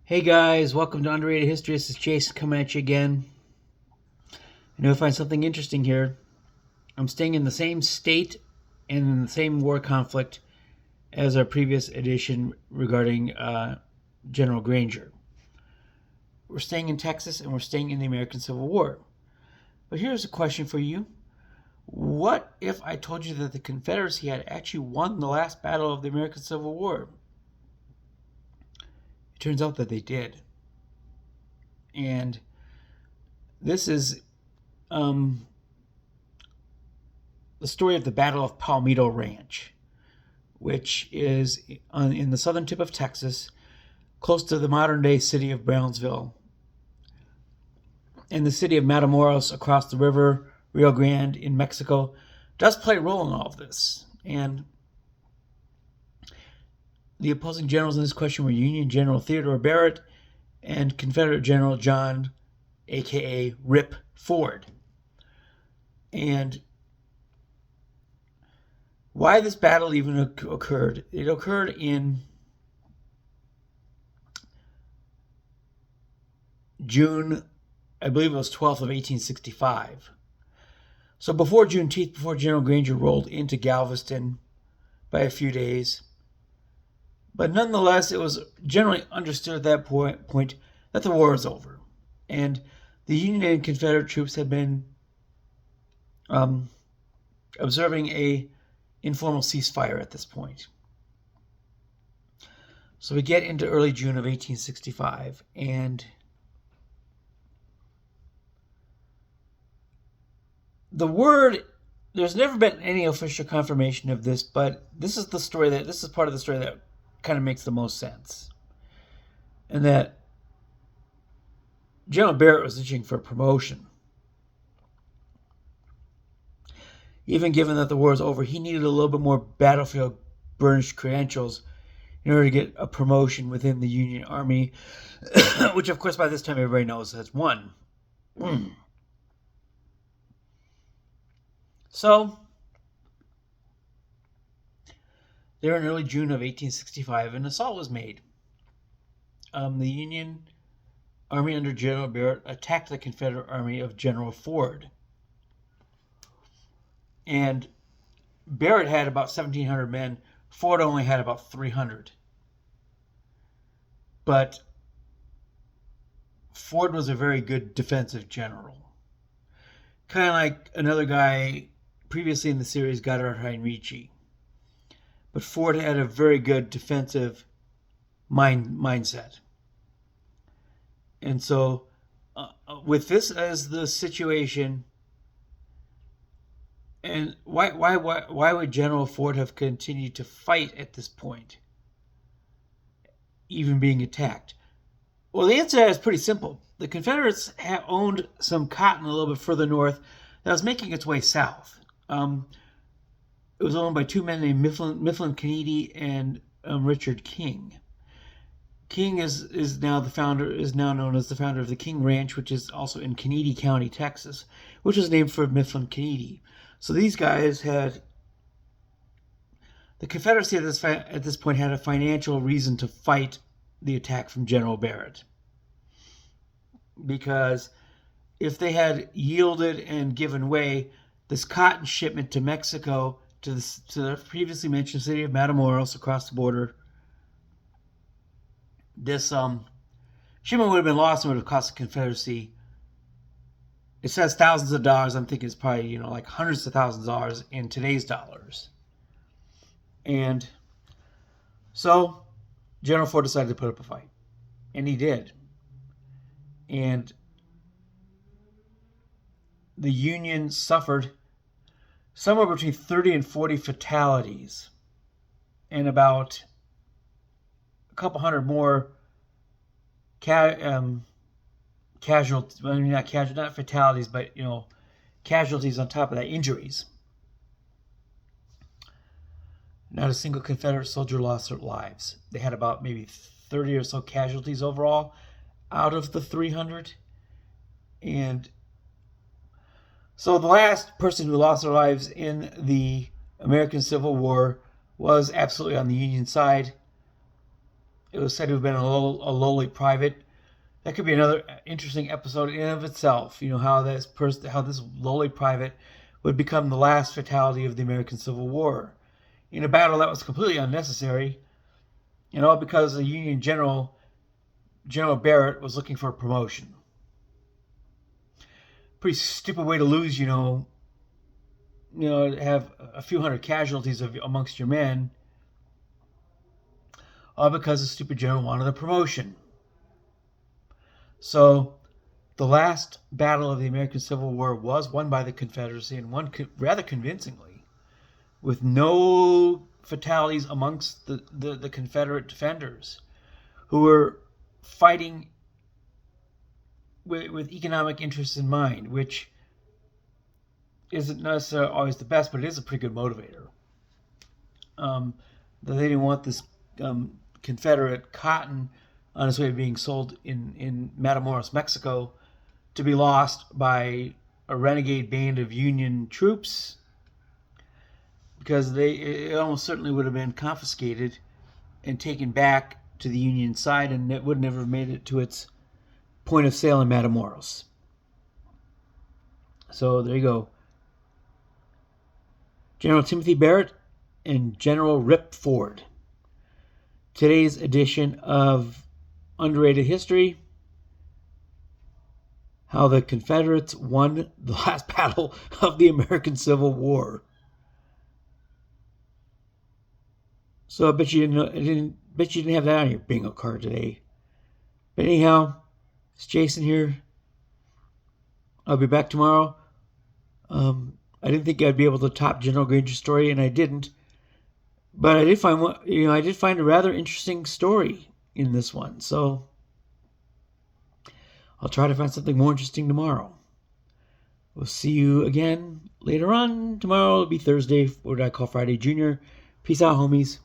Hey guys, welcome to Underrated History. This is Jason coming at you again. I know I find something interesting here. I'm staying in the same state and in the same war conflict as our previous edition regarding General Granger. We're staying in Texas and we're staying in the American Civil War. But here's a question for you. What if I told you that the Confederacy had actually won the last battle of the American Civil War? It turns out that they did. And this is the story of the Battle of Palmito Ranch, which is in the southern tip of Texas, close to the modern-day city of Brownsville, and the city of Matamoros across the river, Rio Grande in Mexico, does play a role in all of this. And the opposing generals in this question were Union General THEODORE Barrett and Confederate General John, a.k.a. Rip Ford. And why this battle even occurred? It occurred in June, I believe it was 12th of 1865. So before Juneteenth, before General Granger rolled into Galveston by a few days. But nonetheless, it was generally understood at that point that the war was over. And the Union and Confederate troops had been observing a informal ceasefire at this point. So we get into early June of 1865, and the word, there's never been any official confirmation of this, but this is part of the story that kind of makes the most sense. And that General Barrett was itching for promotion. Even given that the war was over, he needed a little bit more battlefield burnished credentials in order to get a promotion within the Union Army, which of course by this time everybody knows has won. So, there in early June of 1865, an assault was made. The Union Army under General Barrett attacked the Confederate Army of General Ford. And Barrett had about 1,700 men. Ford only had about 300. But Ford was a very good defensive general. Kind of like another guy previously in the series, Goddard Heinrici. But Ford had a very good defensive mindset. And so, with this as the situation, and why would General Ford have continued to fight at this point, even being attacked? Well, the answer is pretty simple. The Confederates owned some cotton a little bit further north that was making its way south. It was owned by two men named Mifflin Kennedy and Richard King. King is now known as the founder of the King Ranch, which is also in Kennedy County, Texas, which was named for Mifflin Kennedy. So these guys had the Confederacy at this point had a financial reason to fight the attack from General Barrett, because if they had yielded and given way, this cotton shipment to Mexico to the previously mentioned city of Matamoros across the border, this shipment would have been lost and would have cost the Confederacy. It says thousands of dollars. I'm thinking it's probably, like hundreds of thousands of dollars in today's dollars. And so General Ford decided to put up a fight. And he did. And the Union suffered somewhere between 30 and 40 fatalities and about a couple hundred more casualties. I mean, not fatalities, but casualties on top of that, injuries. Not a single Confederate soldier lost their lives. They had about maybe 30 or so casualties overall out of the 300. And so the last person who lost their lives in the American Civil War was absolutely on the Union side. It was said to have been a lowly private. That could be another interesting episode in and of itself. How this lowly private would become the last fatality of the American Civil War in a battle that was completely unnecessary, all because the Union General Barrett was looking for a promotion. Pretty stupid way to lose, to have a few hundred casualties amongst your men, all because the stupid general wanted a promotion. So the last battle of the American Civil War was won by the Confederacy, and won rather convincingly, with no fatalities amongst the Confederate defenders, who were fighting with economic interests in mind, which isn't necessarily always the best, but it is a pretty good motivator. They didn't want this Confederate cotton on its way to being sold in Matamoros, Mexico, to be lost by a renegade band of Union troops, because it almost certainly would have been confiscated and taken back to the Union side, and it would never have made it to its point of sale in Matamoros. So there you go. General Timothy Barrett and General Rip Ford. Today's edition of Underrated History: how the Confederates won the last battle of the American Civil War. So I bet you didn't have that on your bingo card today. But anyhow, it's Jason here. I'll be back tomorrow. I didn't think I'd be able to top General Granger's story, and I didn't. But I did find a rather interesting story in this one. So I'll try to find something more interesting tomorrow. We'll see you again later on. Tomorrow will be Thursday, what I call Friday Junior. Peace out, homies.